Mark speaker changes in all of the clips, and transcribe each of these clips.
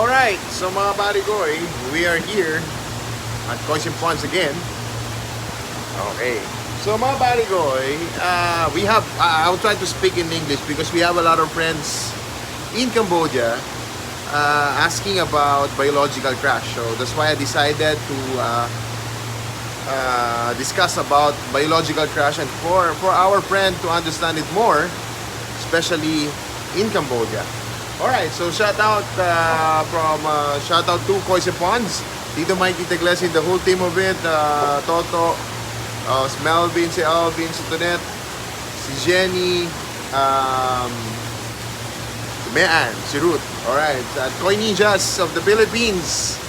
Speaker 1: Alright, so mga parigoy, we are here at Koisim Ponds again. Okay, so mga parigoy, I'll try to speak in English because we have a lot of friends in Cambodia asking about biological crash. So that's why I decided to discuss about biological crash, and for our friend to understand it more, especially in Cambodia. Alright, so shout out to Koisim Ponds, Tito Mikey Teglesin, the whole team of it, Toto, si Melvin, si Alvin, si Tonet, si Jenny, si Mean, si Ruth. Alright, Koi Ninjas of the Philippines,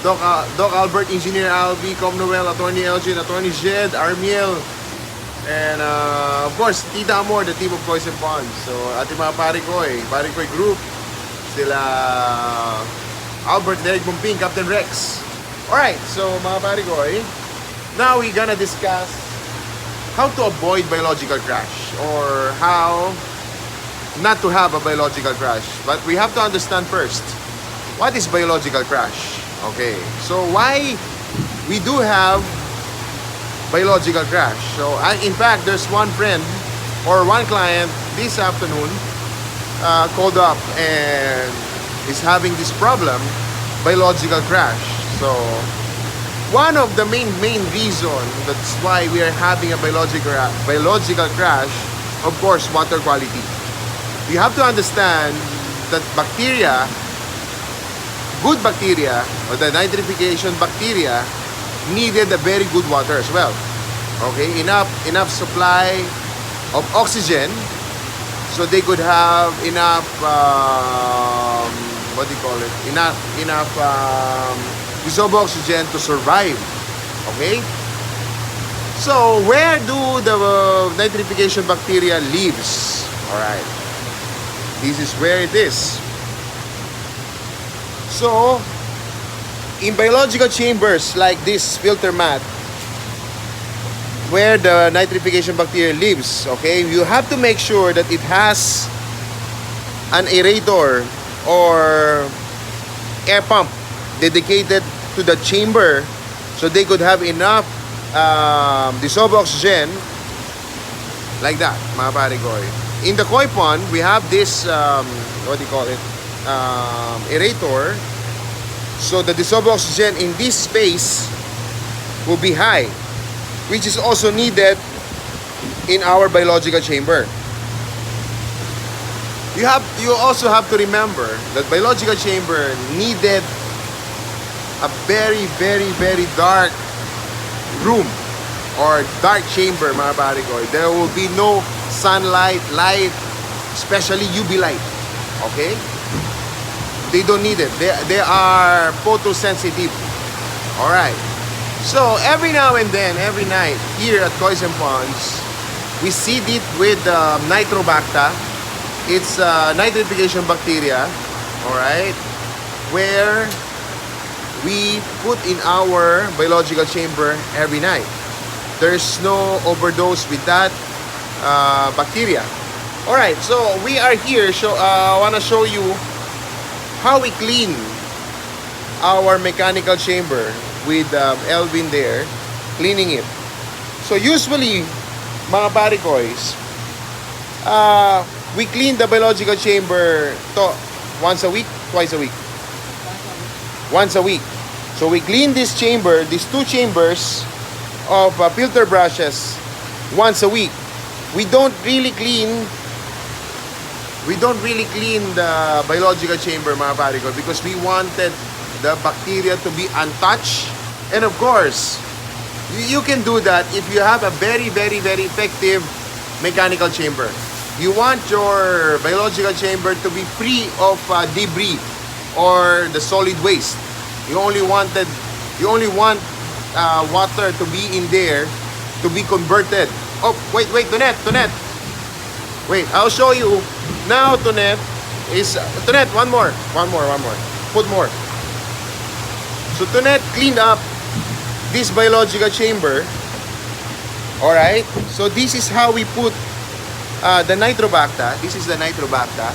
Speaker 1: Doc Albert, Engineer Alvi, Com Noel, Attorney Elgin, Attorney Jed, Armiel, and of course, Tita Amor, the team of Koisim Ponds. So, ating mga Parikoy group, sila Albert, Derek Bumping, Captain Rex. Alright, so mga Parikoy, now we're gonna discuss how to avoid biological crash, or how not to have a biological crash. But we have to understand first, what is biological crash? Okay, so why we do have biological crash. So, in fact, there's one friend or one client this afternoon called up and is having this problem, biological crash. So, one of the main reason that's why we are having a biological crash, of course, water quality. You have to understand that bacteria, good bacteria, or the nitrification bacteria, needed a very good water as well. Okay, enough supply of oxygen, so they could have enough enough dissolved oxygen to survive. Okay, so where do the nitrification bacteria lives? All right, this is where it is. So in biological chambers like this filter mat, where the nitrification bacteria lives, okay, you have to make sure that it has an aerator or air pump dedicated to the chamber, so they could have enough dissolved oxygen, like that, mga parigoy. In the koi pond, we have this aerator. So the dissolved oxygen in this space will be high, which is also needed in our biological chamber. You also have to remember that biological chamber needed a very dark room or dark chamber, mga parigoy. There will be no sunlight, light, especially UV light. Okay? They don't need it. They are photosensitive. Alright. So, every now and then, every night, here at Koisim Ponds, we seed it with nitrobacter. It's nitrification bacteria. Alright. Where we put in our biological chamber every night. There's no overdose with that bacteria. Alright. So, we are here. I want to show you how we clean our mechanical chamber with Elvin there, cleaning it. So usually, mga parikoys, we clean the biological chamber once a week, twice a week. Once a week. So we clean this chamber, these two chambers of filter brushes once a week. We don't really clean the biological chamber, mga parigoy, because we wanted the bacteria to be untouched. And of course, you can do that if you have a very effective mechanical chamber. You want your biological chamber to be free of debris or the solid waste. You only want water to be in there to be converted. Oh, wait, Tonet. Wait, I'll show you. Now, Tonet, one more. Put more. So, Tonet cleaned up this biological chamber. Alright? So, this is how we put the nitrobacter. This is the nitrobacter.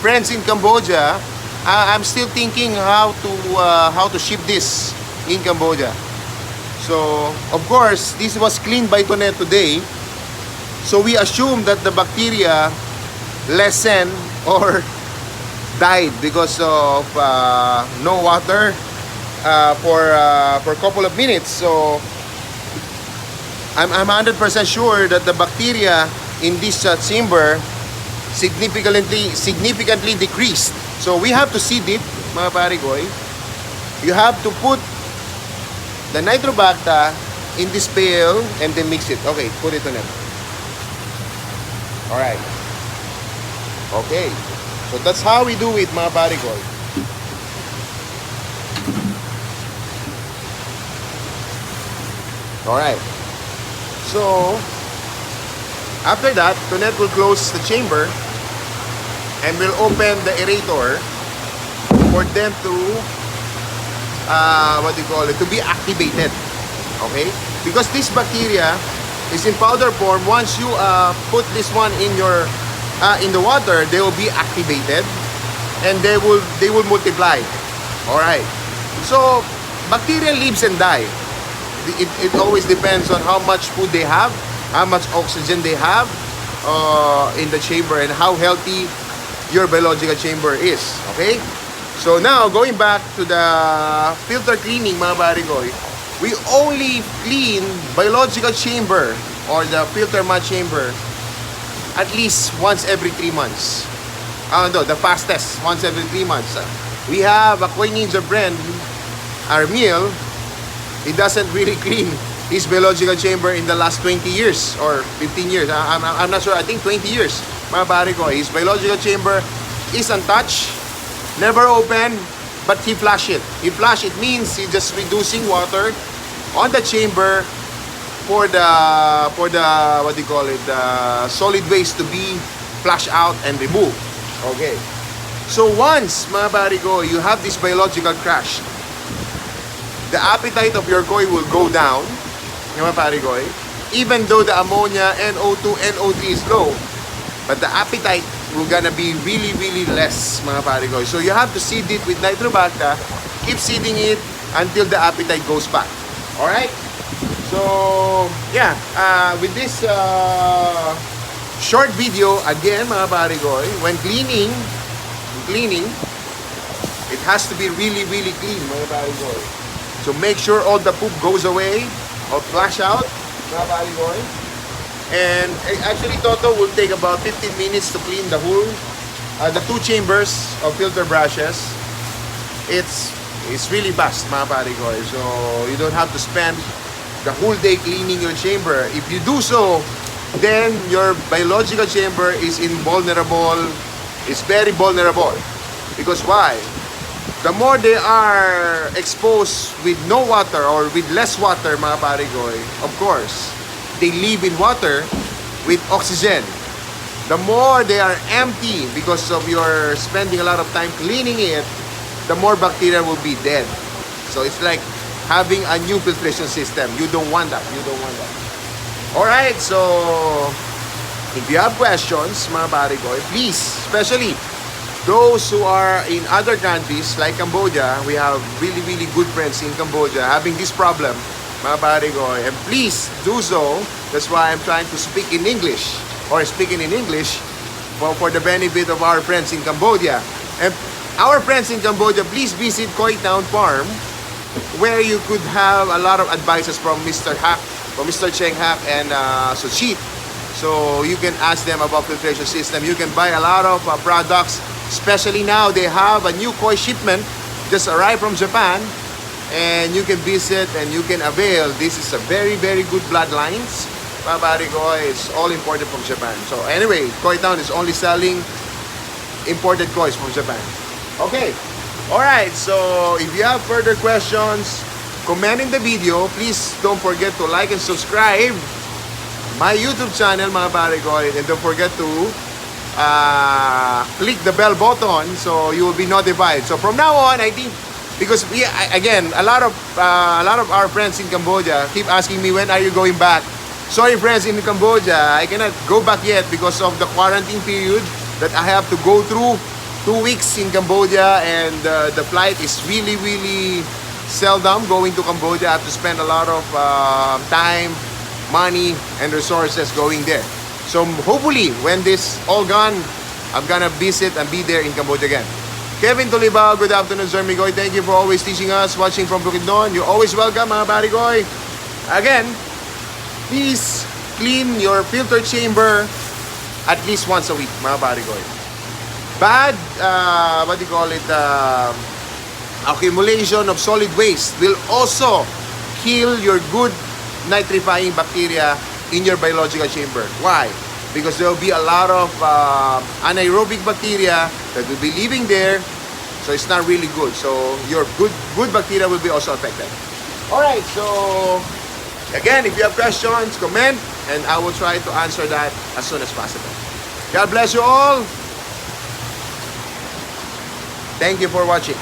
Speaker 1: Friends in Cambodia, I'm still thinking how to ship this in Cambodia. So, of course, this was cleaned by Tonet today. So we assume that the bacteria lessened or died because of no water for a couple of minutes. So I'm 100% sure that the bacteria in this chamber significantly decreased. So we have to seed it, mga parigoy. You have to put the nitrobacter in this pail and then mix it. Okay, put it on it. Alright. Okay. So that's how we do it, mga parigoy. Alright. So, after that, Tonet will close the chamber and will open the aerator for them to to be activated. Okay, because this bacteria is in powder form. Once you put this one in your in the water, they will be activated and they will multiply. All right, so bacteria lives and die. It always depends on how much food they have, how much oxygen they have in the chamber, and how healthy your biological chamber is. Okay, so now going back to the filter cleaning, mga parigoy, we only clean biological chamber or the filter mat chamber at least once every 3 months. The fastest, once every 3 months. We have a Koi Ninja brand, our meal. He doesn't really clean his biological chamber in the last 20 years or 15 years. I'm not sure. I think 20 years. Mga parigoy, his biological chamber is untouched, never open, but he flush it. He flush it means he just reducing water on the chamber for the the solid waste to be flushed out and removed. Okay. So once, mga parigoy, you have this biological crash, the appetite of your koi will go down, mga parigoy, even though the ammonia, NO2, NO3 is low, but the appetite will gonna be really less, mga parigoy. So you have to seed it with nitrobacter, keep seeding it until the appetite goes back. Alright? So, yeah, with this short video, again, mga parigoy, when cleaning, it has to be really clean, mga parigoy. So make sure all the poop goes away or flush out, mga parigoy. And actually, Toto will take about 15 minutes to clean the whole, the 2 chambers of filter brushes. It's really fast, mga parigoy. So you don't have to spend the whole day cleaning your chamber. If you do so, then your biological chamber is very vulnerable. Because why? The more they are exposed with no water or with less water, mga parigoy, of course, they live in water with oxygen. The more they are empty because of your spending a lot of time cleaning it, the more bacteria will be dead. So it's like having a new filtration system. You don't want that. Alright, so if you have questions, mga parigoy, please, especially those who are in other countries like Cambodia, we have really good friends in Cambodia having this problem, mga parigoy, and please do so. That's why I'm trying to speak in English or speaking in English for the benefit of our friends in Cambodia. And our friends in Cambodia, please visit Koi Town Farm, where you could have a lot of advices from Mr. Hak, from Mr. Cheng Hak and Suchit. So you can ask them about filtration system. You can buy a lot of products. Especially now, they have a new koi shipment just arrived from Japan, and you can visit and you can avail. This is a very good bloodlines. Mga parigoy, it's all imported from Japan. So anyway, Koi Town is only selling imported kois from Japan. Okay, alright, so if you have further questions, comment in the video. Please don't forget to like and subscribe my YouTube channel, mga parigoy, and don't forget to click the bell button so you will be notified. So from now on, I think, because a lot of our friends in Cambodia keep asking me, when are you going back? Sorry, friends in Cambodia, I cannot go back yet because of the quarantine period that I have to go through 2 weeks in Cambodia, and the flight is really, really seldom going to Cambodia. I have to spend a lot of time, money, and resources going there. So hopefully, when this all gone, I'm gonna visit and be there in Cambodia again. Kevin Tolibao, good afternoon, Sir Migoy. Thank you for always teaching us, watching from Bukidnon. You're always welcome, mga Barigoy. Again, please clean your filter chamber at least once a week, mga Barigoy. Bad, what do you call it, accumulation of solid waste will also kill your good nitrifying bacteria in your biological chamber. Why? Because there will be a lot of anaerobic bacteria that will be living there, so it's not really good. So your good bacteria will be also affected. Alright, so again, if you have questions, comment, and I will try to answer that as soon as possible. God bless you all. Thank you for watching.